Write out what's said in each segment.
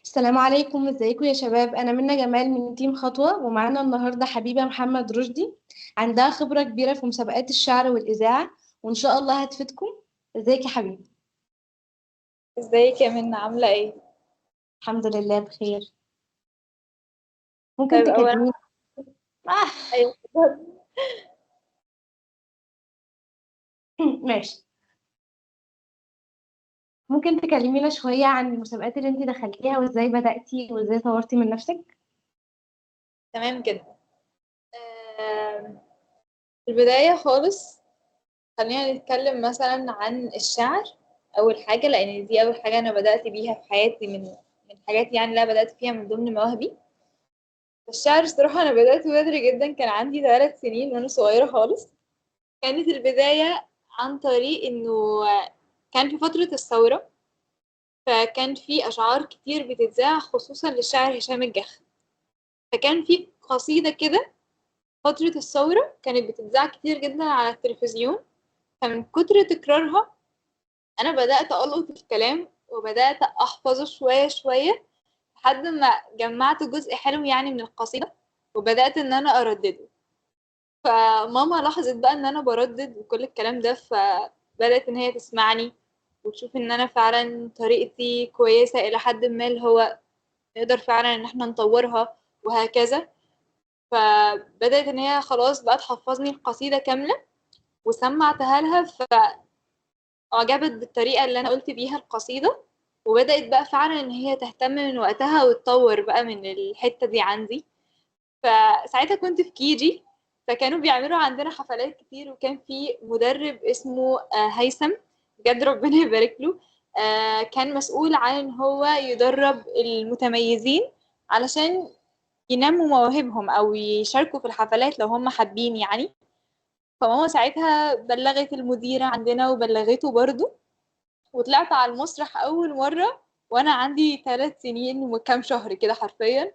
السلام عليكم، ازيكم يا شباب؟ انا منى جمال من تيم خطوة، ومعانا النهارده حبيبة محمد رشدي. عندها خبرة كبيرة في مسابقات الشعر والإذاعة، وإن شاء الله هتفيدكم. ازيك يا حبيبي؟ ازيك يا منى عاملة ايه؟ الحمد لله بخير. ممكن طيب اولا تكلميني؟ آه. ايوه اتفضلي. ماشي. ممكن تكلمينا شوية عن المسابقات اللي انت دخلتيها، وازاي بدأتي وازاي طورتي من نفسك؟ تمام جدا. في البداية خالص خلينا نتكلم مثلا عن الشعر. أول حاجة لأن دي أول حاجة أنا بدأت بيها في حياتي من حاجات يعني لا بدأت فيها من ضمن مواهبي. الشعر الصراحة أنا بدأت بدري جدا، كان عندي 3 سنين وأنا صغيرة خالص. كانت البداية عن طريق إنه كان في فترة الثورة، فكان في أشعار كتير بتتذاع خصوصا للشاعر هشام الجح. فكان في قصيدة كده فترة الثورة كانت بتتذاع كتير جدا على التلفزيون. فمن كتر تكرارها أنا بدأت ألقط الكلام وبدأت أحفظه شوية شوية لحد ما جمعت جزء حلو يعني من القصيدة، وبدأت إن أنا أردده. فماما لاحظت بقى إن أنا بردد وكل الكلام ده، فبدأت إن هي تسمعني وتشوف إن أنا فعلا طريقتي كويسة إلى حد ما، اللي هو نقدر فعلا إن احنا نطورها وهكذا. فبدأت إن هي خلاص بقى تحفظني القصيدة كاملة وسمعتها لها، فأعجبت بالطريقة اللي أنا قلت بيها القصيدة، وبدأت بقى فعلا إن هي تهتم من وقتها وتطور بقى من الحتة دي عندي. فساعتها كنت في كيجي، فكانوا بيعملوا عندنا حفلات كتير، وكان في مدرب اسمه هيثم، بجد ربنا يبارك له. كان مسؤول عن إن هو يدرب المتميزين علشان ينموا مواهبهم أو يشاركوا في الحفلات لو هم حابين يعني. فماما ساعتها بلغت المديرة عندنا وبلغته برضو، وطلعت على المسرح أول مرة وأنا عندي 3 سنين وكام شهر كده حرفيا.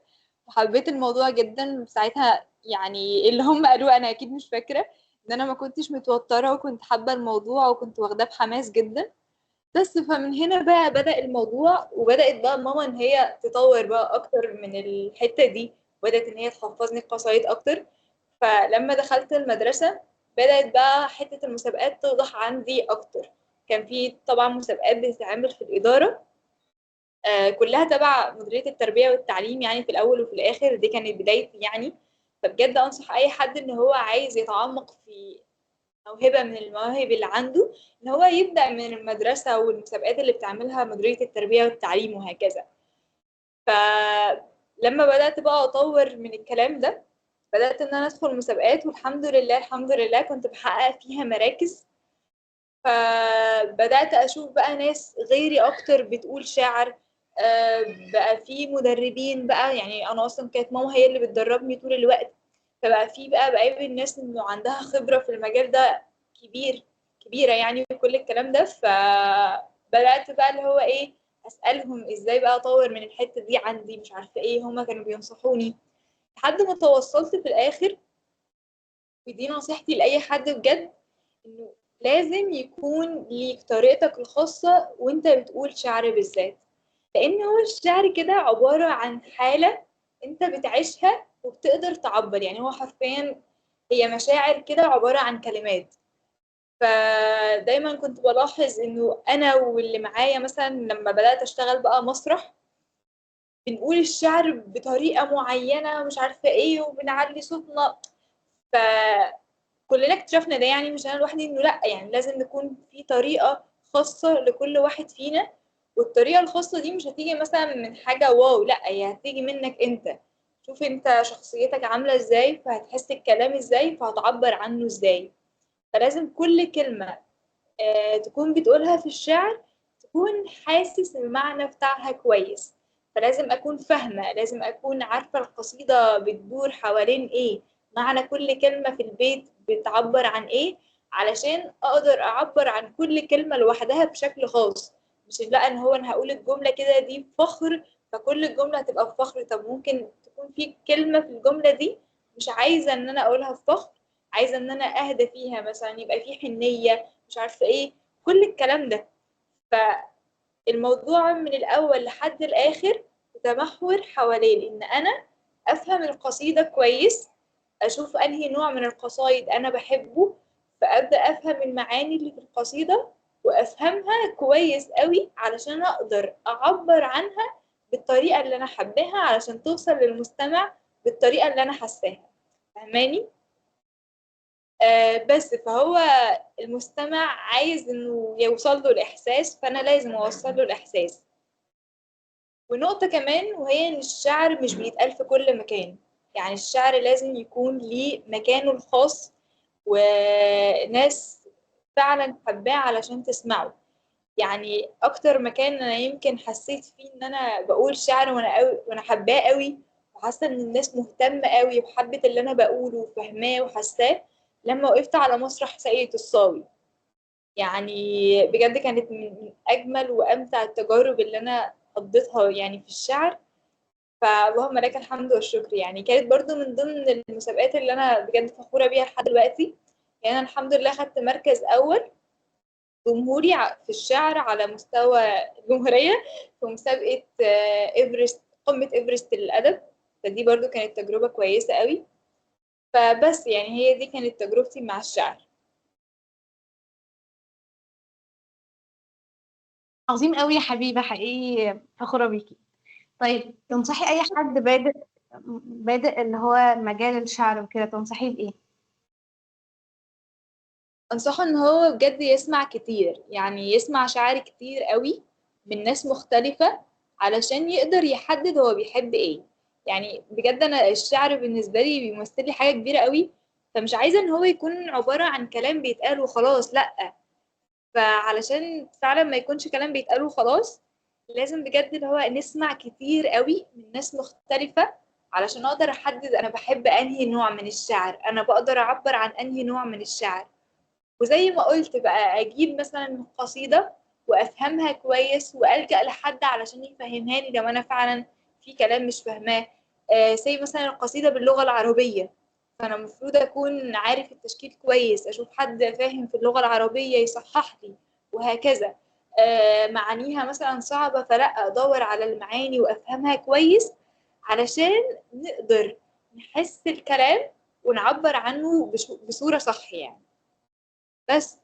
وحبيت الموضوع جدا ساعتها، يعني اللي هم قالوه أنا أكيد مش فاكرة إن أنا ما كنتش متوترة وكنت حابة الموضوع وكنت واخداه بحماس جدا. بس فمن هنا بقى بدأ الموضوع، وبدأت بقى ماما إن هي تطور بقى أكتر من الحتة دي، بدأت إن هي تحفظني قصايد أكتر. فلما دخلت المدرسة بدأت بقى حتة المسابقات توضح عندي أكتر. كان في طبعا مسابقات بتتعمل في الإدارة، كلها تبع مديرية التربية والتعليم يعني، في الأول وفي الآخر دي كانت بدايتي يعني. فبجد أنصح أي حد إن هو عايز يتعمق في موهبة من المواهب اللي عنده، إن هو يبدأ من المدرسة والمسابقات اللي بتعملها مديرية التربية والتعليم وهكذا. فلما بدأت بقى أطور من الكلام ده بدأت إن أنا أدخل مسابقات، والحمد لله الحمد لله كنت بحقق فيها مراكز. فبدأت أشوف بقى ناس غيري أكتر بتقول شعر. بقى في مدربين بقى، يعني أنا أصلا كانت ماما هي اللي بتدربني طول الوقت. فبقى في بقى بقابل الناس إنه عندها خبرة في المجال ده كبير كبيرة يعني، وكل الكلام ده. فبدأت بقى اللي هو إيه، أسألهم إزاي بقى أطور من الحتة دي عندي، مش عارفة إيه، هما كانوا بينصحوني لحد ما توصلت في الآخر. ودي نصيحتي لأي حد بجد، إنه لازم يكون ليك طريقتك الخاصة وانت بتقول شعر بالذات. لأن هو الشعر كده عبارة عن حالة انت بتعيشها وبتقدر تعبر، يعني هو حرفيا هي مشاعر كده عبارة عن كلمات. فدايما كنت بلاحظ انه انا واللي معايا مثلا لما بدأت اشتغل بقى مسرح بنقول الشعر بطريقة معينة مش عارفة ايه وبنعلي صوتنا. فكلنا اكتشفنا ده، يعني مش انا لوحدي، انه لا يعني لازم نكون في طريقة خاصة لكل واحد فينا. والطريقة الخاصة دي مش هتيجي مثلا من حاجة واو، لا هي هتيجي منك انت. شوف انت شخصيتك عاملة ازاي، فهتحس الكلام ازاي، فهتعبر عنه ازاي. فلازم كل كلمة تكون بتقولها في الشعر تكون حاسس المعنى بتاعها كويس. فلازم أكون فاهمة، لازم أكون عارفة القصيدة بتدور حوالين إيه، معنى كل كلمة في البيت بتعبر عن إيه، علشان أقدر أعبر عن كل كلمة لوحدها بشكل خاص. مش لا إن هو أنا هقول الجملة كده دي بفخر فكل الجملة هتبقى بفخر. طب ممكن تكون في كلمة في الجملة دي مش عايزة إن أنا أقولها بفخر، عايزة إن أنا أهدى فيها مثلا، يبقى في حنية مش عارفة ايه، كل الكلام ده. فالموضوع من الأول لحد الآخر بتتمحور حوالين إن أنا أفهم القصيدة كويس، أشوف أنهي نوع من القصايد أنا بحبه، فأبدأ أفهم المعاني اللي في القصيدة وأفهمها كويس قوي علشان أقدر أعبر عنها بالطريقة اللي أنا حباها علشان توصل للمستمع بالطريقة اللي أنا حساها. فاهماني؟ بس فهو المستمع عايز إنه يوصل له الإحساس، فأنا لازم أوصل له الإحساس. ونقطة كمان وهي إن الشعر مش بيتقال في كل مكان، يعني الشعر لازم يكون ليه مكانه الخاص وناس فعلا حباه علشان تسمعه. يعني أكتر مكان أنا يمكن حسيت فيه إن أنا بقول شعر وأنا حباه قوي وحاسة إن الناس مهتمة قوي وحبت اللي أنا بقوله وفهماه وحساه، لما وقفت على مسرح ساقية الصاوي. يعني بجد كانت من أجمل وأمتع التجارب اللي أنا قضيتها يعني في الشعر. فاللهم لك الحمد والشكر. يعني كانت برضو من ضمن المسابقات اللي أنا بجد فخورة بيها لحد دلوقتي. يعني أنا الحمد لله خدت مركز أول جمهوري في الشعر على مستوى الجمهورية في مسابقة إيفرست، قمة إيفرست للأدب. فدي برضو كانت تجربة كويسة قوي. فبس يعني هي دي كانت تجربتي مع الشعر. عظيم قوي يا حبيبة، حقيقي فخورة بيكي. طيب تنصحي أي حد بادئ اللي هو مجال الشعر وكده، تنصحيه بإيه؟ أنصحه إن هو بجد يسمع كتير، يعني يسمع شعر كتير قوي من ناس مختلفة علشان يقدر يحدد هو بيحب إيه. يعني بجد أنا الشعر بالنسبة لي بيمثل لي حاجة كبيرة قوي، فمش عايزة إن هو يكون عبارة عن كلام بيتقال وخلاص، لأ. فعلشان فعلا ما يكونش كلام بيتقال وخلاص، لازم بجد اللي هو نسمع كتير قوي من ناس مختلفة علشان أقدر أحدد أنا بحب أنهي نوع من الشعر، أنا بقدر أعبر عن أنهي نوع من الشعر. وزي ما قلت بقى اجيب مثلا قصيدة وافهمها كويس والجأ لحد علشان يفهمها لي لو انا فعلا في كلام مش فاهماه. زي مثلا القصيدة باللغة العربية، فانا المفروض اكون عارف التشكيل كويس، اشوف حد فاهم في اللغة العربية يصحح لي، وهكذا. معانيها مثلا صعبة، فلا ادور على المعاني وافهمها كويس علشان نقدر نحس الكلام ونعبر عنه بصورة صح يعني. بس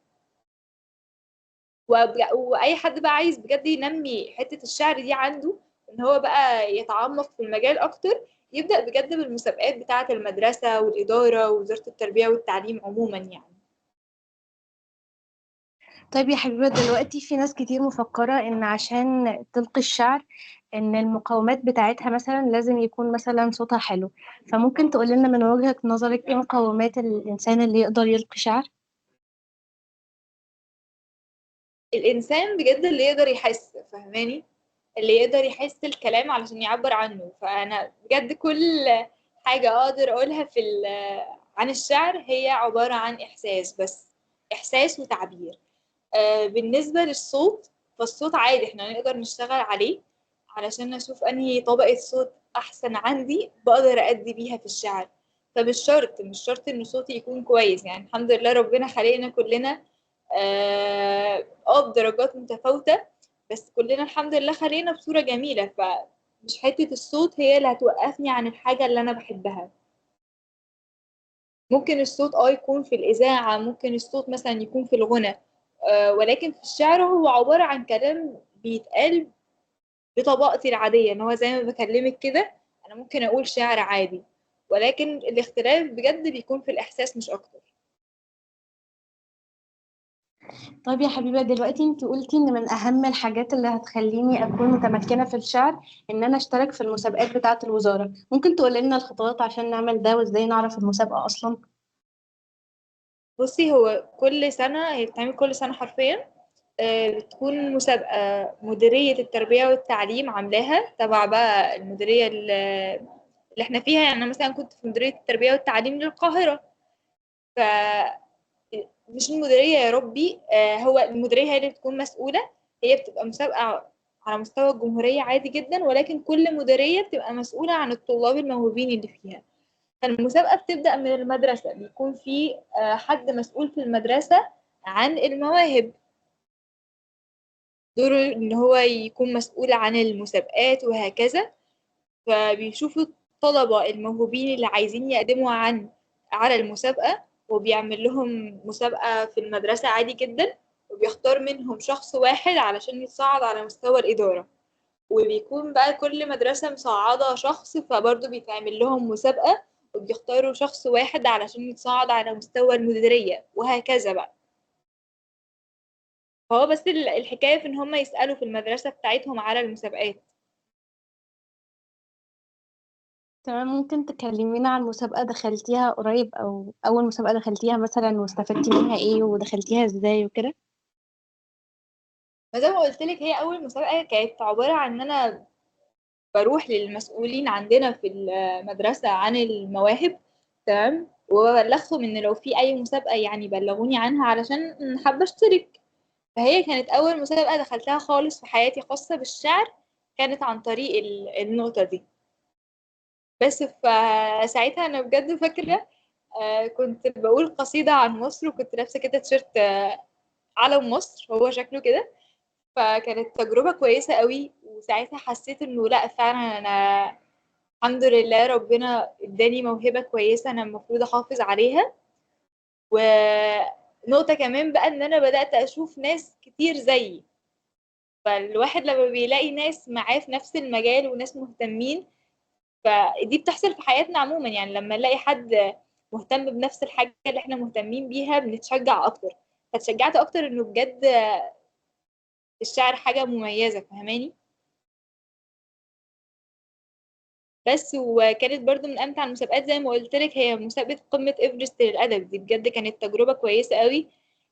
واي حد بقى عايز بجد ينمي حتة الشعر دي عنده، ان هو بقى يتعمق في المجال اكتر، يبدأ بجد بالمسابقات بتاعة المدرسة والإدارة ووزارة التربية والتعليم عموما يعني. طيب يا حبيبة، دلوقتي في ناس كتير مفكرة إن عشان تلقي الشعر إن المقومات بتاعتها مثلا لازم يكون مثلا صوتها حلو، فممكن تقول لنا من وجهة نظرك إيه مقومات الإنسان اللي يقدر يلقي شعر؟ الإنسان بجد اللي يقدر يحس، فاهماني؟ اللي يقدر يحس الكلام علشان يعبر عنه. فأنا بجد كل حاجة أقدر أقولها عن الشعر هي عبارة عن إحساس بس، إحساس وتعبير. بالنسبة للصوت، فالصوت عادي احنا نقدر نشتغل عليه علشان نشوف انهي طبقة صوت احسن عندي بقدر ادي بيها في الشعر. مش شرط ان صوتي يكون كويس، يعني الحمد لله ربنا خلقنا كلنا بدرجات متفاوتة، بس كلنا الحمد لله خلقنا بصورة جميلة. فمش حتة الصوت هي اللي هتوقفني عن الحاجة اللي انا بحبها. ممكن الصوت يكون في الإذاعة، ممكن الصوت مثلا يكون في الغنى، ولكن في الشعر هو عبارة عن كلام بيتقال بطبقتي العادية، ان هو زي ما بكلمك كده انا ممكن اقول شعر عادي، ولكن الاختلاف بجد بيكون في الإحساس مش أكتر. طيب يا حبيبة، دلوقتي انت قلتي ان من اهم الحاجات اللي هتخليني اكون متمكنة في الشعر ان انا اشترك في المسابقات بتاعة الوزارة. ممكن تقول لنا الخطوات عشان نعمل ده وازاي نعرف المسابقة اصلا؟ بصي، هو كل سنة هي بتتعمل كل سنة حرفيا. بتكون مسابقة مديرية التربية والتعليم عاملاها تبع بقى المديرية اللي احنا فيها. يعني أنا مثلا كنت في مديرية التربية والتعليم للقاهرة. ف مش المديرية يا ربي، هو المديرية هي اللي بتكون مسؤولة. هي بتبقى مسابقة على مستوى الجمهورية عادي جدا، ولكن كل مديرية بتبقى مسؤولة عن الطلاب الموهوبين اللي فيها. فالمسابقة بتبدأ من المدرسة، بيكون في حد مسؤول في المدرسة عن المواهب، دوره إن هو يكون مسؤول عن المسابقات وهكذا. فبيشوفوا الطلبة الموهوبين اللي عايزين يقدموا على المسابقة، وبيعمل لهم مسابقة في المدرسة عادي جدا، وبيختار منهم شخص واحد علشان يتصعد على مستوى الإدارة. وبيكون بقى كل مدرسة مصعدة شخص، فبرضه بيتعمل لهم مسابقة وبيختاروا شخص واحد علشان يتصعد على مستوى المديرية، وهكذا بقى. فهو بس الحكاية في إن هم يسألوا في المدرسة بتاعتهم على المسابقات. تمام، ممكن تكلمينا عن مسابقة دخلتيها قريب أو أول مسابقة دخلتيها مثلا واستفدتي منها ايه ودخلتيها ازاي وكده؟ ما زي ما قلت لك، هي أول مسابقة كانت عبارة عن إن أنا بروح للمسؤولين عندنا في المدرسة عن المواهب، تمام، وببلغهم إن لو في أي مسابقة يعني بلغوني عنها علشان حابة أشترك. فهي كانت أول مسابقة دخلتها خالص في حياتي خاصة بالشعر، كانت عن طريق النقطة دي. بس فساعتها أنا بجد فاكرة كنت بقول قصيدة عن مصر، وكنت لابسة كده تيشيرت علم مصر هو شكله كده. فكانت تجربة كويسة قوي، وساعتها حسيت إنه لأ فعلا أنا الحمد لله ربنا اداني موهبة كويسة أنا المفروض أحافظ عليها. ونقطة كمان بقى إن أنا بدأت أشوف ناس كتير زيي، فالواحد لما بيلاقي ناس معاه في نفس المجال وناس مهتمين، فدي بتحصل في حياتنا عموما. يعني لما نلاقي حد مهتم بنفس الحاجة اللي احنا مهتمين بيها بنتشجع أكتر. فتشجعت أكتر إنه بجد الشعر حاجة مميزة، فهماني؟ بس وكانت برضو من أمتع المسابقات زي ما قلت لك هي مسابقة قمة إيفرست للأدب. دي بجد كانت تجربة كويسة قوي.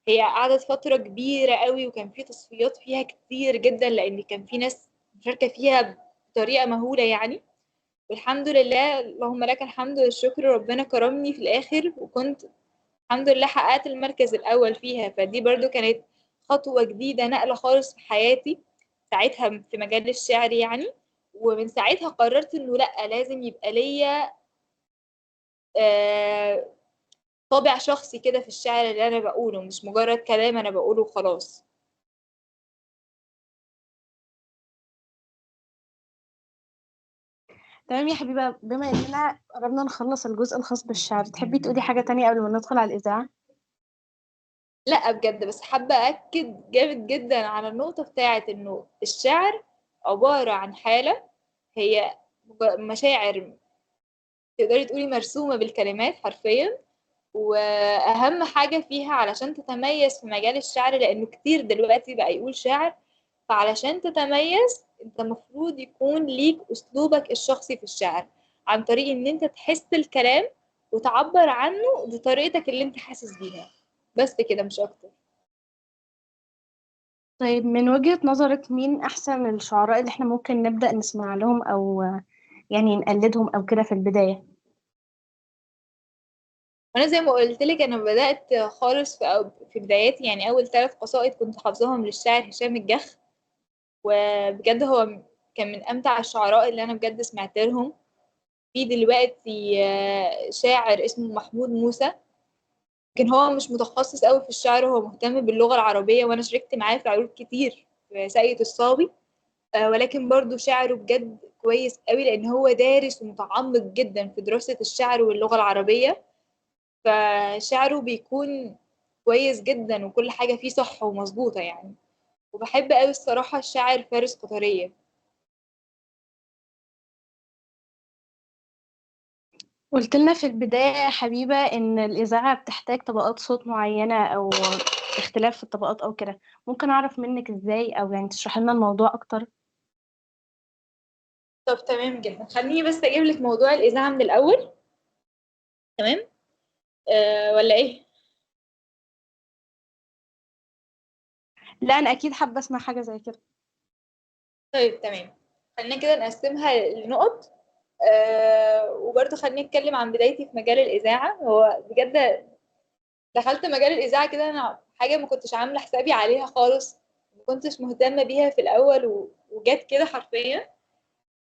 هي قعدت فترة كبيرة قوي، وكان في تصفيات فيها كتير جدا لأن كان في ناس مشاركة فيها بطريقة مهولة يعني. والحمد لله اللهم لك الحمد والشكر، ربنا كرمني في الآخر وكنت الحمد لله حققت المركز الأول فيها. فدي برضو كانت خطوة جديدة، نقلة خالص في حياتي ساعتها في مجال الشعر يعني. ومن ساعتها قررت إنه لأ، لازم يبقى ليا آه، طابع شخصي كده في الشعر اللي أنا بقوله، مش مجرد كلام أنا بقوله وخلاص. تمام يا حبيبة، بما اننا قربنا نخلص الجزء الخاص بالشعر، تحبي تقولي حاجة تانية قبل ما ندخل على الإذاعة؟ لأ بجد، بس حابة أكد جامد جدا على النقطة بتاعت إنه الشعر عبارة عن حالة. هي مشاعر تقدري تقولي مرسومة بالكلمات حرفيا. وأهم حاجة فيها علشان تتميز في مجال الشعر، لأنه كتير دلوقتي بقى يقول شعر، فعلشان تتميز انت مفروض يكون ليك أسلوبك الشخصي في الشعر، عن طريق ان انت تحس الكلام وتعبر عنه بطريقتك اللي انت حاسس بيها. بس كده مش أكتر. طيب، من وجهة نظرك مين أحسن الشعراء اللي احنا ممكن نبدأ نسمع لهم أو يعني نقلدهم أو كده في البداية؟ وانا زي ما قلت لك انا بدات خالص في بداياتي، يعني اول 3 قصائد كنت حافظاهم للشاعر هشام الجح. وبجد هو كان من امتع الشعراء اللي انا بجد سمعت لهم. في دلوقتي شاعر اسمه محمود موسى، لكن هو مش متخصص قوي في الشعر، هو مهتم باللغة العربية، وانا شاركت معاه في عروض كتير في ساقية الصاوي. ولكن برضو شعره بجد كويس قوي لان هو دارس ومتعمق جدا في دراسة الشعر واللغة العربية. فشعره بيكون كويس جدا وكل حاجة فيه صح ومظبوطة يعني. وبحب قوي الصراحة الشاعر فارس قطرية. قلت لنا في البداية يا حبيبة إن الإذاعة بتحتاج طبقات صوت معينة أو اختلاف في الطبقات أو كده. ممكن أعرف منك إزاي أو يعني تشرح لنا الموضوع أكتر؟ طب تمام جدا، خليني بس اجيب لك موضوع الإذاعة من الأول. تمام. ولا ايه؟ لا، أنا أكيد حابة أسمع حاجة زي كده. طيب تمام، خلينا كده نقسمها لنقط. وبرضه خليني اتكلم عن بدايتي في مجال الإذاعة. هو بجد دخلت مجال الإذاعة كده أنا حاجة ما كنتش عاملة حسابي عليها خالص، ما كنتش مهتمة بيها في الأول وجت كده حرفيا.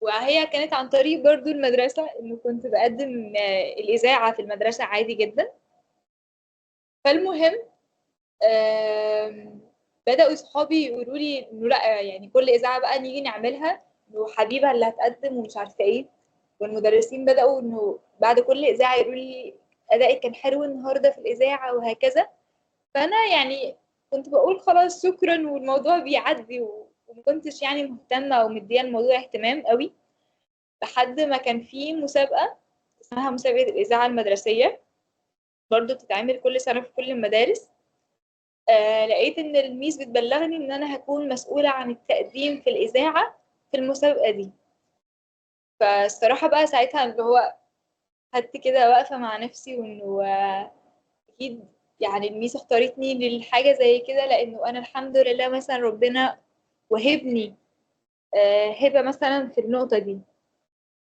وهي كانت عن طريق برضو المدرسة، إنه كنت بقدم الإذاعة في المدرسة عادي جدا. فالمهم آم، بدأوا صحابي يقولوا لي إنه لأ، يعني كل إذاعة بقى نيجي نعملها، إنه حبيبة اللي هتقدم ومش عارفة إيه. والمدرسين بدأوا إنه بعد كل إذاعة يقولوا لي أدائك كان حلو النهاردة في الإذاعة وهكذا. فأنا يعني كنت بقول خلاص شكرا والموضوع بيعدي، وما كنتش يعني مهتمة أو مدية الموضوع اهتمام قوي، لحد ما كان في مسابقة اسمها مسابقة الإذاعة المدرسية، برضو بتتعمل كل سنة في كل المدارس. لقيت إن الميس بتبلغني إن أنا هكون مسؤولة عن التقديم في الإذاعة في المسابقة دي. فالصراحة بقى ساعتها اللي هو خدت كده واقفة مع نفسي، وإنه أكيد يعني الميس اختارتني للحاجة زي كده، لأنه أنا الحمد لله مثلا ربنا وهبني هبة مثلا في النقطة دي.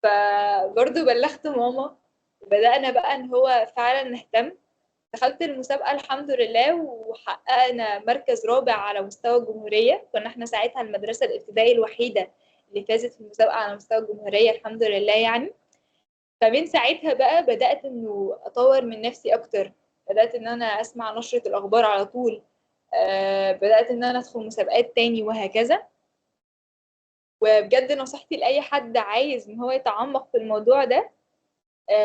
فبرضه بلغت ماما، وبدأنا بقى إن هو فعلا نهتم. دخلت المسابقة الحمد لله، وحققنا مركز رابع على مستوى الجمهورية. كنا احنا ساعتها المدرسة الابتدائية الوحيدة اللي فازت في المسابقة على مستوى الجمهورية الحمد لله يعني. فمن ساعتها بقى بدأت إنه أطور من نفسي أكتر، بدأت إن أنا أسمع نشرة الأخبار على طول، بدأت إن أنا أدخل مسابقات تاني وهكذا. وبجد نصيحتي لأي حد عايز إن هو يتعمق في الموضوع ده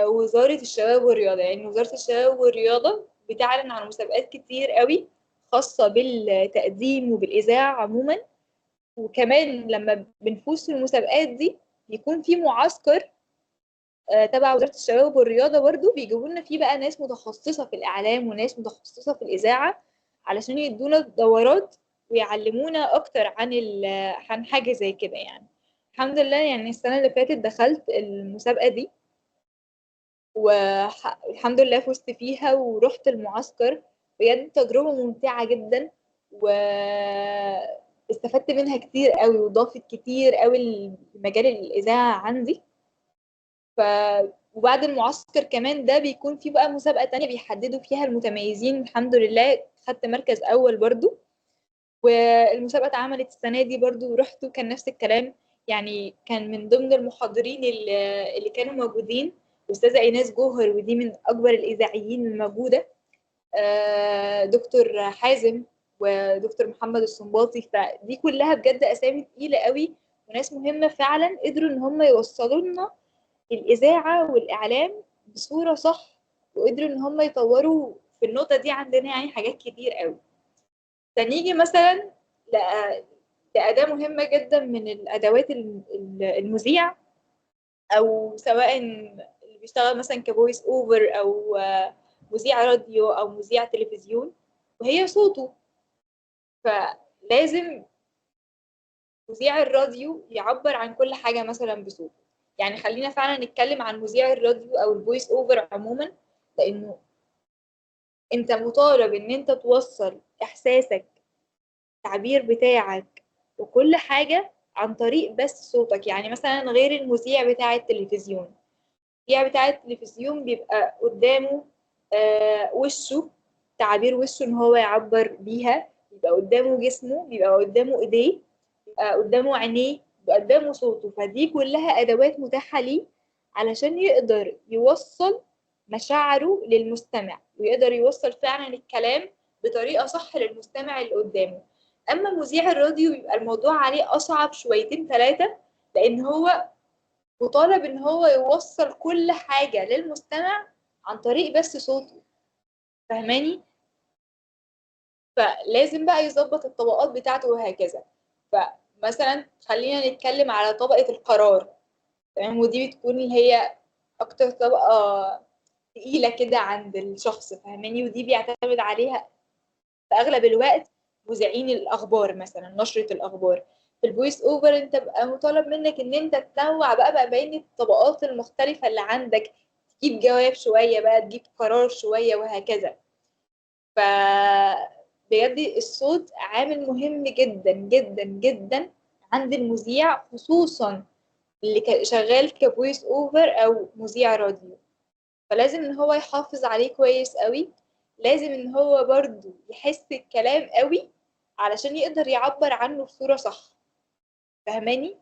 وزارة الشباب والرياضة. يعني وزارة الشباب والرياضة بتعلن عن مسابقات كتير قوي خاصة بالتقديم وبالإذاعة عموما. وكمان لما بنفوز في المسابقات دي بيكون في معسكر تبع وزارة الشباب والرياضة برضو، بيجيبوا لنا فيه بقى ناس متخصصة في الإعلام وناس متخصصة في الإذاعة علشان يدونا دورات ويعلمونا أكتر عن عن حاجة زي كده يعني. الحمد لله يعني السنة اللي فاتت دخلت المسابقة دي، والحمد لله فزت فيها ورحت المعسكر. بجد تجربة ممتعة جدا، واستفدت منها كتير قوي، وضافت كتير قوي لمجال الإذاعة عندي. ف وبعد المعسكر كمان ده بيكون في بقى مسابقة تانية بيحددوا فيها المتميزين. الحمد لله خدت مركز أول برضو. والمسابقة اتعملت السنة دي برضو ورحت، وكان نفس الكلام. يعني كان من ضمن المحاضرين اللي كانوا موجودين أستاذة إيناس جوهر، ودي من أكبر الإذاعيين الموجودة، دكتور حازم، ودكتور محمد السنباطي. فدي كلها بجد أسامي تقيلة قوي وناس مهمة فعلا، قدروا إن هم يوصلوا لنا الإذاعة والإعلام بصورة صح، وقدروا إن هم يطوروا في النقطة دي عندنا يعني حاجات كتير قوي. فنيجي مثلا لأداة مهمة جدا من الأدوات المذيع، أو سواء اللي بيشتغل مثلا كفويس أوفر، أو مذيع راديو أو مذيع تلفزيون، وهي صوته. فلازم مذيع الراديو يعبر عن كل حاجة مثلا بصوته. يعني خلينا فعلا نتكلم عن مذيع الراديو أو الفويس أوفر عموما، لأنه أنت مطالب إن أنت توصل إحساسك، التعبير بتاعك، وكل حاجة عن طريق بس صوتك. يعني مثلا غير المذيع بتاع التلفزيون، المذيع بتاع التلفزيون بيبقى قدامه وشه، تعابير وشه ان هو يعبر بيها، بيبقى قدامه جسمه، بيبقى قدامه ايديه، بيبقى قدامه عينيه، بيبقى قدامه صوته. فدي كلها ادوات متاحة ليه علشان يقدر يوصل مشاعره للمستمع، ويقدر يوصل فعلا الكلام بطريقة صح للمستمع اللي قدامه. اما مذيع الراديو بيبقى الموضوع عليه اصعب شويتين ثلاثة، لان هو مطالب ان هو يوصل كل حاجة للمستمع عن طريق بس صوته. فهماني؟ فلازم بقى يظبط الطبقات بتاعته وهكذا. فمثلا خلينا نتكلم على طبقة القرار، تمام؟ ودي بتكون اللي هي اكتر طبقة تقيلة كده عند الشخص، فهماني؟ ودي بيعتمد عليها في اغلب الوقت مذيعين الاخبار، مثلا نشرة الاخبار. في الفويس اوفر انت بقى مطالب منك ان انت تنوع بقى بين الطبقات المختلفة اللي عندك، تجيب جواب شوية بقى، تجيب قرار شوية وهكذا. ف بجد الصوت عامل مهم جدا جدا جدا عند المذيع، خصوصا اللي شغال كفويس اوفر او مذيع راديو. فلازم ان هو يحافظ عليه كويس قوي، لازم ان هو برضو يحس الكلام قوي علشان يقدر يعبر عنه بصورة صح. فهماني؟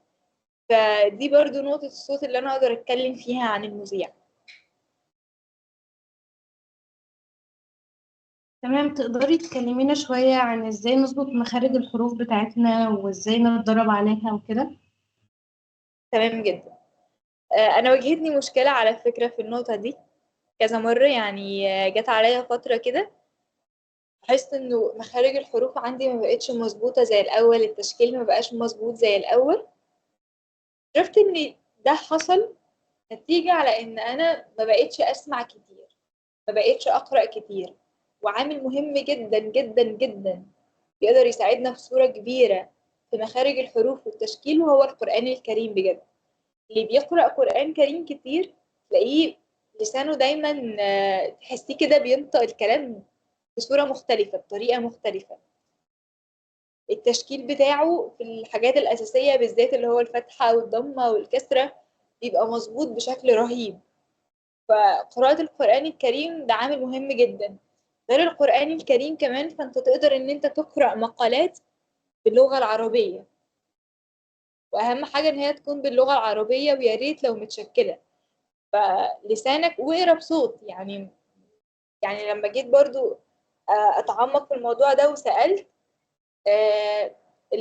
فدي برضو نقطة الصوت اللي انا اقدر اتكلم فيها عن المذيع. تمام، تقدري تكلمينا شوية عن ازاي نظبط مخارج الحروف بتاعتنا وازاي نتدرب عليها وكده؟ تمام جدا. انا واجهتني مشكله على فكره في النقطه دي كذا مره، يعني جت عليا فتره كده حاسه انه مخارج الحروف عندي ما بقتش مظبوطه زي الاول، التشكيل ما بقاش مظبوط زي الاول. عرفت ان ده حصل نتيجه على ان انا ما بقتش اسمع كتير، ما بقتش اقرا كتير. وعامل مهم جدا جدا جدا بيقدر يساعدنا بصوره كبيره في مخارج الحروف والتشكيل وهو القرآن الكريم بجد. اللي بيقرأ قرآن كريم كتير تلاقيه لسانه دايما تحسيه كده بينطق الكلام بصورة مختلفة بطريقة مختلفة. التشكيل بتاعه في الحاجات الأساسية بالذات اللي هو الفتحة والضمة والكسرة بيبقى مظبوط بشكل رهيب. فقراءة القرآن الكريم ده عامل مهم جدا. غير القرآن الكريم كمان فأنت تقدر إن أنت تقرأ مقالات باللغة العربية، وأهم حاجة إن هي تكون باللغة العربية، ويا ريت لو متشكلة فلسانك واقرا بصوت. يعني لما جيت برضو اتعمق في الموضوع ده وسألت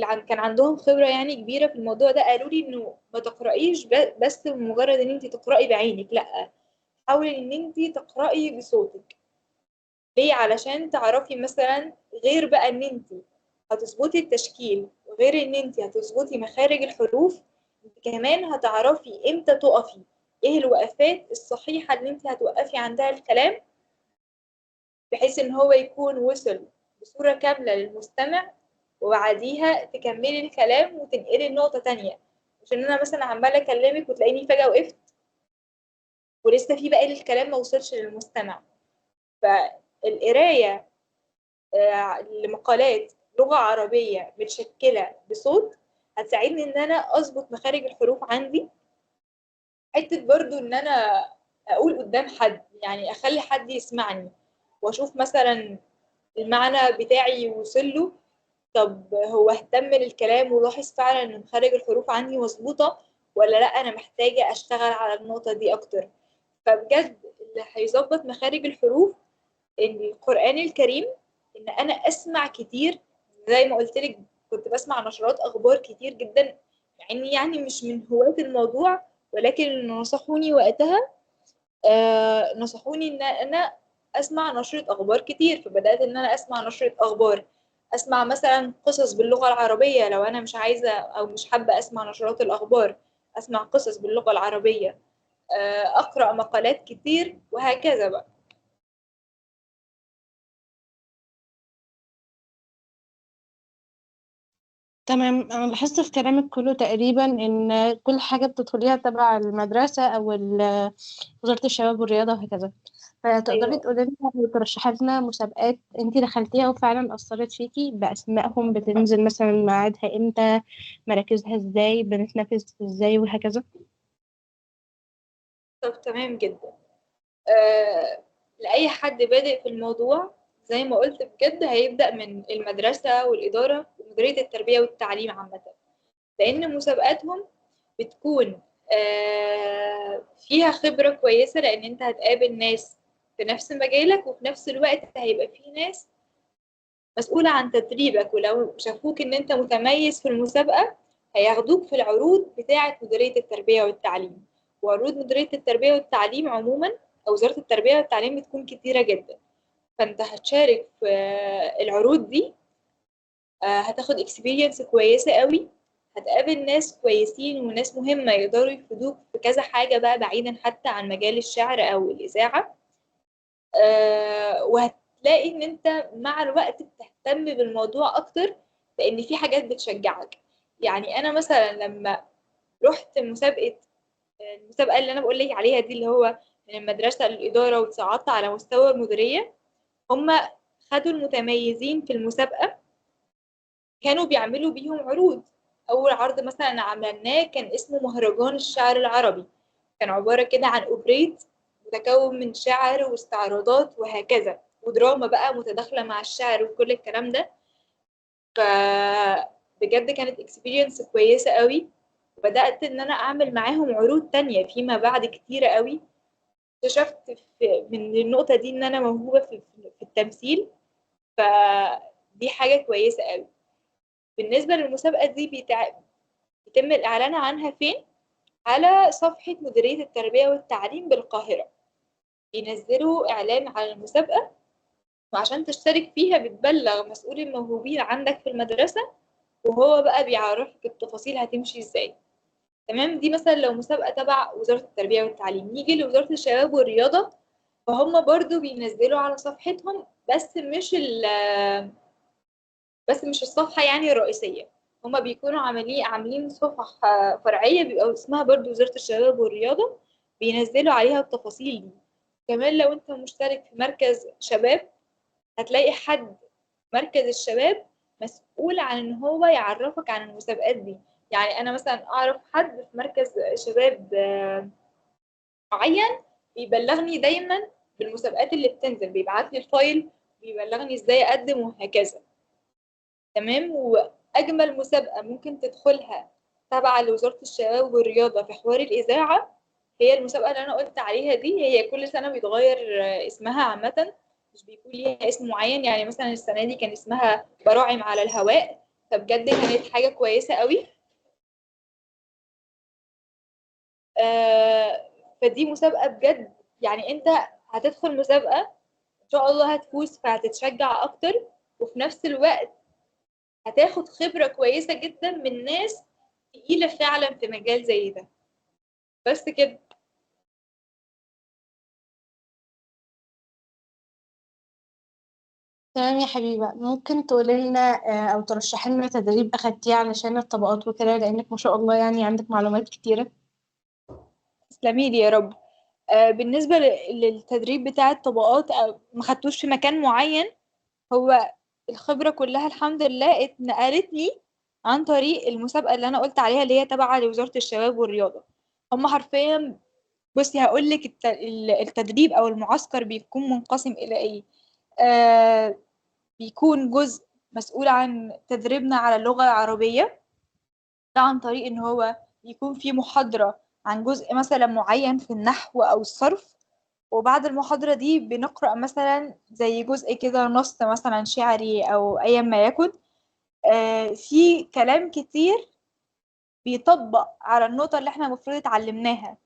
كان عندهم خبرة يعني كبيرة في الموضوع ده، قالوا لي انه ما تقرأيش بس بمجرد ان انت تقرأي بعينك، لا، حاولي ان انت تقرأي بصوتك. ليه؟ علشان تعرفي مثلا غير بقى ان انت هتظبطي التشكيل وغير ان انت هتظبطي مخارج الحروف، انت كمان هتعرفي امتى تقفي، ايه الوقفات الصحيحة اللي انت هتوقفي عندها الكلام بحيث ان هو يكون وصل بصورة كاملة للمستمع، وبعديها تكملي الكلام وتنقلي النقطة تانية. مش ان انا مثلا عمالة اكلمك وتلاقيني فجأة وقفت ولسه في باقي الكلام ما وصلش للمستمع. فالقراية لمقالات لغة عربية متشكلة بصوت هتساعدني ان انا اظبط مخارج الحروف عندي. حتة برضو ان انا اقول قدام حد، يعني اخلي حد يسمعني واشوف مثلا المعنى بتاعي وصل له. طب هو اهتم للكلام ولاحظ فعلا ان مخارج الحروف عندي مظبوطة، ولا لا انا محتاجة اشتغل على النقطة دي اكتر. فبجد اللي هيظبط مخارج الحروف ان القرآن الكريم، ان انا اسمع كتير. زي ما قلت لك كنت بسمع نشرات اخبار كتير جدا، مع اني يعني مش من هواة الموضوع، ولكن نصحوني وقتها نصحوني ان انا اسمع نشرة اخبار كتير. فبدأت ان انا اسمع نشرة اخبار، اسمع مثلا قصص باللغة العربية لو انا مش عايزة او مش حابة اسمع نشرات الاخبار، اسمع قصص باللغة العربية، اقرأ مقالات كتير وهكذا بقى. تمام، أنا لاحظت في كلامك كله تقريبا إن كل حاجة بتدخليها تبع المدرسة أو وزارة الشباب والرياضة وهكذا. فتقدري ايوه. تقولي لنا أو ترشحي لنا مسابقات انتي دخلتيها وفعلا أثرت فيكي بأسمائهم، بتنزل مثلا ميعادها امتى، مراكزها ازاي، بنتنافس ازاي وهكذا؟ طب تمام جدا. لأي حد بادئ في الموضوع زي ما قلت بجد هيبدأ من المدرسة والإدارة ومديرية التربية والتعليم عامة، لأن مسابقاتهم بتكون فيها خبرة كويسة، لأن أنت هتقابل ناس في نفس مجالك وفي نفس الوقت هيبقى في ناس مسؤولة عن تدريبك، ولو شافوك إن أنت متميز في المسابقة هياخدوك في العروض بتاعة مديرية التربية والتعليم. وعروض مديرية التربية والتعليم عموما أو وزارة التربية والتعليم بتكون كتيرة جدا. فأنت هتشارك في العروض دي، هتاخد اكسبيرينس كويسة قوي، هتقابل ناس كويسين وناس مهمة يقدروا يفيدوك في كذا حاجة بقى بعيدا حتى عن مجال الشعر أو الإذاعة. وهتلاقي إن أنت مع الوقت بتهتم بالموضوع أكتر، لأن في حاجات بتشجعك. يعني أنا مثلا لما رحت المسابقة اللي أنا بقول لك عليها دي اللي هو من المدرسة للإدارة وتصعدت على مستوى المديرية، هما خدوا المتميزين في المسابقة كانوا بيعملوا بيهم عروض. أول عرض مثلا عملناه كان اسمه مهرجان الشعر العربي، كان عبارة كده عن أوبريت متكون من شعر واستعراضات وهكذا، ودراما بقى متداخلة مع الشعر وكل الكلام ده. فبجد كانت اكسبيرينس كويسة قوي. وبدأت إن أنا أعمل معاهم عروض تانية فيما بعد كتيرة قوي. اكتشفت من النقطة دي إن أنا موهوبة في التمثيل، فدي حاجة كويسة قوي. بالنسبة للمسابقة دي بيتم الإعلان عنها فين؟ على صفحة مديرية التربية والتعليم بالقاهرة، بينزلوا إعلان على المسابقة، وعشان تشترك فيها بتبلغ مسؤول الموهوبين عندك في المدرسة، وهو بقى بيعرفك التفاصيل هتمشي ازاي. تمام. دي مثلا لو مسابقة تبع وزارة التربية والتعليم. نيجي لوزارة الشباب والرياضة، فهم برضو بينزلوا على صفحتهم، بس مش الصفحة يعني الرئيسية. هما بيكونوا عاملين صفح فرعية، بيبقى اسمها برضو وزارة الشباب والرياضة، بينزلوا عليها التفاصيل دي. كمان لو انت مشترك في مركز شباب، هتلاقي حد مركز الشباب مسؤول عن ان هو يعرفك عن المسابقات دي. يعني انا مثلا اعرف حد في مركز شباب معين، بيبلغني دايما بالمسابقات اللي بتنزل، بيبعت لي الفايل، بيبلغني ازاي اقدم وهكذا. تمام. واجمل مسابقة ممكن تدخلها تبع لوزارة الشباب والرياضة في حوار الإذاعة، هي المسابقة اللي أنا قلت عليها دي. هي كل سنة بيتغير اسمها عامة، مش بيكون ليها اسم معين. يعني مثلا السنة دي كان اسمها براعم على الهواء، فبجد كانت حاجة كويسة قوي. آه، فدي مسابقة بجد، يعني انت هتدخل مسابقة ان شاء الله هتفوز، فهتتشجع اكتر، وفي نفس الوقت هتاخد خبرة كويسة جدا من ناس تقيلة فعلا في مجال زي ده. بس كده. تمام يا حبيبة، ممكن تقولي لنا أو ترشحي لنا تدريب أخدتيه علشان الطبقات وكده، لأنك ما شاء الله يعني عندك معلومات كتيرة. تسلمي لي يا رب. بالنسبة للتدريب بتاع الطبقات، ما خدتوش في مكان معين. هو الخبرة كلها الحمد لله اتنقلت لي عن طريق المسابقة اللي أنا قلت عليها، اللي هي تابعة لوزارة الشباب والرياضة. هم حرفيا، بصي هقول لك التدريب أو المعسكر بيكون منقسم إلى إيه. آه بيكون جزء مسؤول عن تدريبنا على اللغة العربية، ده عن طريق إن هو يكون في محاضرة عن جزء مثلا معين في النحو أو الصرف، وبعد المحاضرة دي بنقرأ مثلا زي جزء كده نص مثلا شعري أو أيا ما يكن. في كلام كتير بيطبق على النقطة اللي احنا المفروض اتعلمناها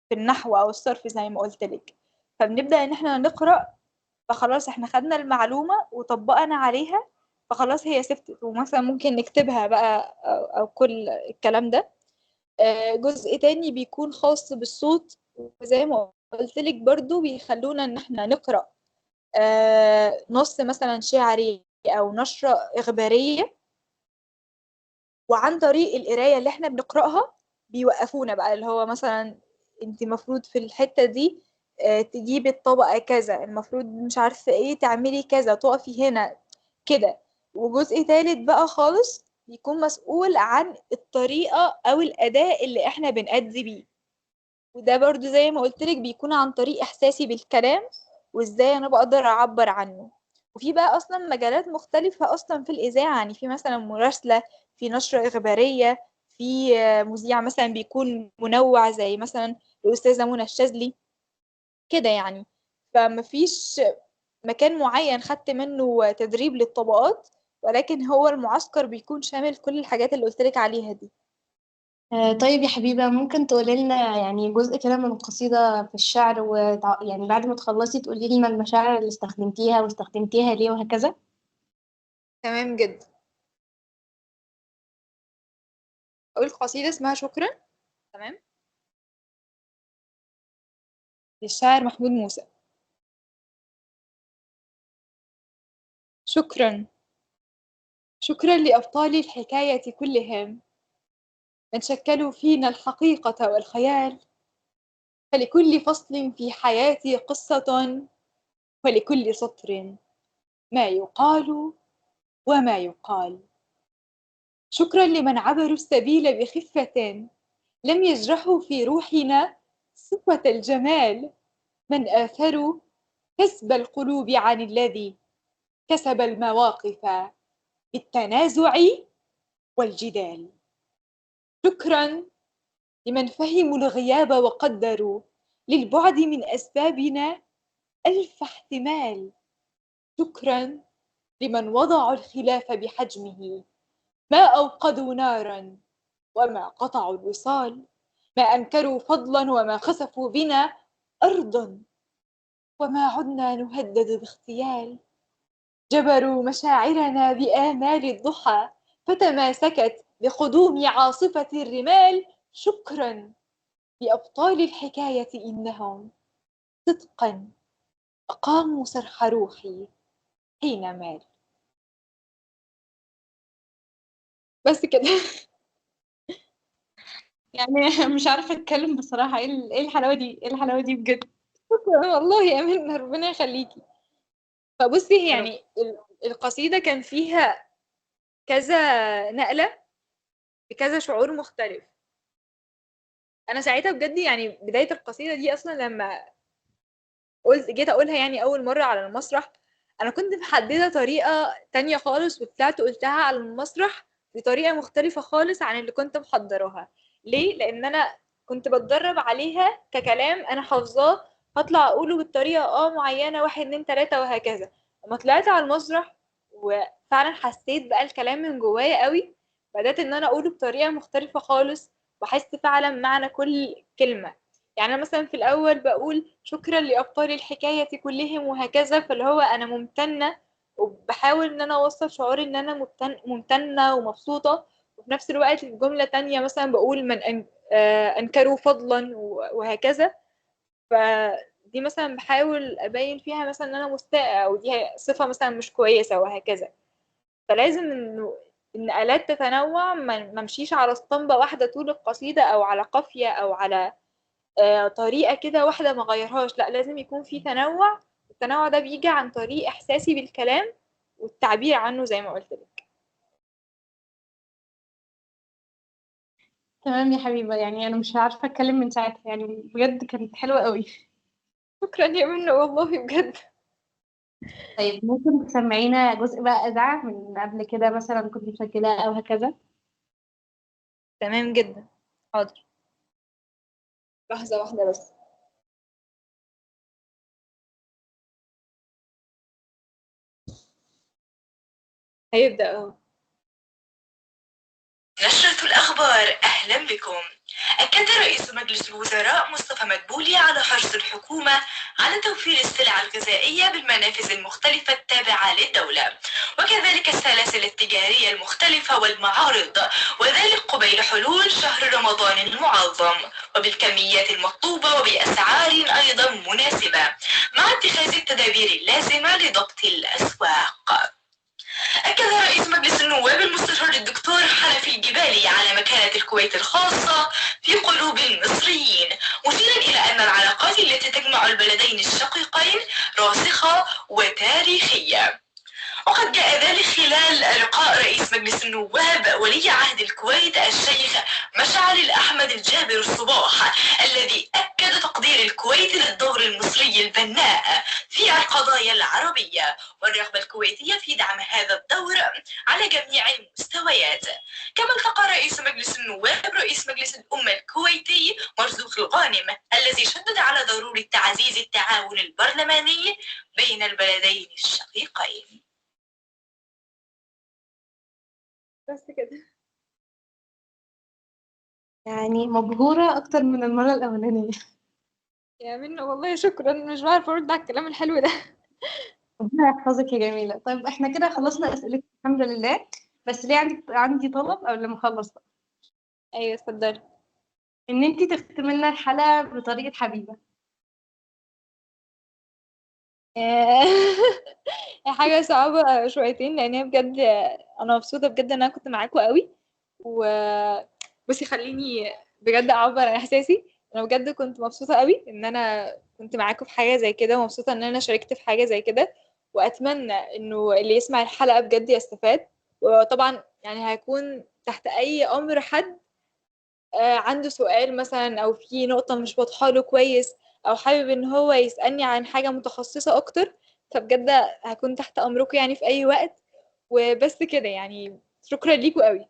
في النحو أو الصرف زي ما قلت لك. فبنبدأ إن احنا نقرأ، فخلاص احنا خدنا المعلومة وطبقنا عليها، فخلاص هي ثبتت، ومثلا ممكن نكتبها بقى أو كل الكلام ده. جزء تاني بيكون خاص بالصوت، وزي ما قلت لك برضو بيخلونا ان احنا نقرأ نص مثلا شعري او نشرة إخبارية. وعن طريق القراية اللي احنا بنقرأها بيوقفونا بقى، اللي هو مثلا انت المفروض في الحتة دي تجيبي الطبقة كذا، المفروض مش عارفة ايه تعملي كذا، تقفي هنا كده. وجزء تالت بقى خالص بيكون مسؤول عن الطريقة أو الأداء اللي احنا بنأدي بيه، وده برضو زي ما قلت لك بيكون عن طريق إحساسي بالكلام، وإزاي أنا بقدر أعبر عنه. وفي بقى أصلا مجالات مختلفة أصلا في الإذاعة، يعني في مثلا مراسلة، في نشرة إخبارية، في مذيع مثلا بيكون منوع زي مثلا الأستاذة منى الشاذلي كده يعني. فمفيش مكان معين خدت منه تدريب للطبقات، ولكن هو المعسكر بيكون شامل كل الحاجات اللي قلت لك عليها دي. طيب يا حبيبة، ممكن تقولي لنا يعني جزء كده من القصيدة في الشعر، يعني بعد ما تخلصي تقولي لنا المشاعر اللي استخدمتيها واستخدمتيها ليه وهكذا. تمام جدا. أقول قصيدة اسمها شكرا. تمام. للشاعر محمود موسى. شكرا. شكرا لأبطال الحكاية كلهم، من شكلوا فينا الحقيقة والخيال. فلكل فصل في حياتي قصة، ولكل سطر ما يقال وما يقال. شكرا لمن عبروا السبيل بخفة، لم يجرحوا في روحنا صفوة الجمال. من آثروا كسب القلوب عن الذي كسب المواقف بالتنازع والجدال. شكرا لمن فهموا الغياب وقدروا للبعد من أسبابنا ألف احتمال. شكرا لمن وضعوا الخلاف بحجمه، ما أوقدوا نارا وما قطعوا الوصال. ما أنكروا فضلا وما خسفوا بنا أرضا، وما عدنا نهدد باغتيال. جبروا مشاعرنا بآمال الضحى، فتماسكت بقدوم عاصفة الرمال. شكرا لأبطال الحكاية، إنهم صدقا أقاموا صرح روحي حين مال. بس كده. يعني مش عارفة اتكلم بصراحة. ايه الحلاوة دي، ايه الحلاوة دي بجد. والله يا أمين، ربنا يخليكي. فبصي يا رب. يعني القصيدة كان فيها كذا نقلة بكذا شعور مختلف. أنا ساعتها بجد يعني بداية القصيدة دي أصلا لما جيت أقولها يعني أول مرة على المسرح، أنا كنت محددة طريقة تانية خالص، وطلعت قلتها على المسرح بطريقة مختلفة خالص عن اللي كنت محضراها. ليه؟ لأن أنا كنت بتدرب عليها ككلام أنا حافظاه، هطلع أقوله بالطريقة معينة، واحد اتنين تلاتة وهكذا. لما طلعت على المسرح وفعلا حسيت بقى الكلام من جوايا قوي، بدأت إن أنا أقوله بطريقة مختلفة خالص، وأحس فعلا معنى كل كلمة. يعني أنا مثلا في الأول بقول شكرا لأبطال الحكاية كلهم وهكذا، فاللي هو أنا ممتنة، وبحاول إن أنا أوصل شعور إن أنا ممتنة ومبسوطة. وفي نفس الوقت في جملة تانية مثلا بقول من أنكروا فضلا وهكذا. فدي مثلا بحاول أبين فيها مثلا إن أنا مستاءة، أو دي صفة مثلا مش كويسة وهكذا. فلازم إنه النقلات تتنوع، ما امشيش على اسطمبة واحدة طول القصيدة، أو على قافية، أو على طريقة كده واحدة ما غيرهاش. لا، لازم يكون في تنوع. التنوع ده بيجي عن طريق إحساسي بالكلام والتعبير عنه زي ما قلت لك. تمام يا حبيبة، يعني انا مش عارفة اتكلم من ساعتها، يعني بجد كانت حلوة قوي. شكرا يا منى والله بجد. طيب ممكن تسمعينا جزء بقى إذاعة من قبل كده مثلا كنت مسجلاه أو هكذا؟ تمام جدا. حاضر. لحظة واحدة بس. هيبدأ اهو. نشرة الأخبار، أهلا بكم. أكد رئيس مجلس الوزراء مصطفى مدبولي على حرص الحكومة على توفير السلع الغذائية بالمنافذ المختلفة التابعة للدولة، وكذلك السلاسل التجارية المختلفة والمعارض، وذلك قبيل حلول شهر رمضان المعظم، وبالكميات المطلوبة وبأسعار أيضا مناسبة، مع اتخاذ التدابير اللازمة لضبط الأسواق. أكد رئيس مجلس النواب المستشار الدكتور حنفي الجبالي على مكانة الكويت الخاصة في قلوب المصريين، مشيرا إلى أن العلاقات التي تجمع البلدين الشقيقين راسخة وتاريخية. وقد جاء ذلك خلال لقاء رئيس مجلس النواب ولي عهد الكويت الشيخ مشعل الأحمد الجابر الصباح، الذي أكد تقدير الكويت للدور المصري البناء في القضايا العربية، والرغبة الكويتية في دعم هذا الدور على جميع المستويات. كما التقى رئيس مجلس النواب رئيس مجلس الأمة الكويتي مرزوق الغانم، الذي شدد على ضرورة تعزيز التعاون البرلماني بين البلدين الشقيقين. بس كده. يعني مبهورة أكتر من المرة الأولانية. يا منى والله شكرا، مش بعرف ارد على الكلام الحلو ده. ربنا يحفظك يا جميلة. طيب احنا كده خلصنا أسئلة الحمد لله، بس ليه عندي طلب قبل ما أخلص بقى. ايوه اتفضلي. إن انتي تختمي لنا الحلقة بطريقة حبيبة. هي حاجة صعبة شويتين، لأن هي بجد أنا مبسوطة بجد إن أنا كنت معاكوا قوي. و بصي خليني بجد أعبر عن إحساسي. أنا بجد كنت مبسوطة قوي إن أنا كنت معاكوا في حاجة زي كده، ومبسوطة إن أنا شاركت في حاجة زي كده. وأتمنى إنه اللي يسمع الحلقة بجد يستفاد. وطبعا يعني هيكون تحت أي أمر حد عنده سؤال مثلا، او في نقطة مش واضحة له كويس، او حابب ان هو يسألني عن حاجة متخصصة اكتر، فبجد هكون تحت امركم يعني في اي وقت. وبس كده يعني. شكرا ليكوا قوي.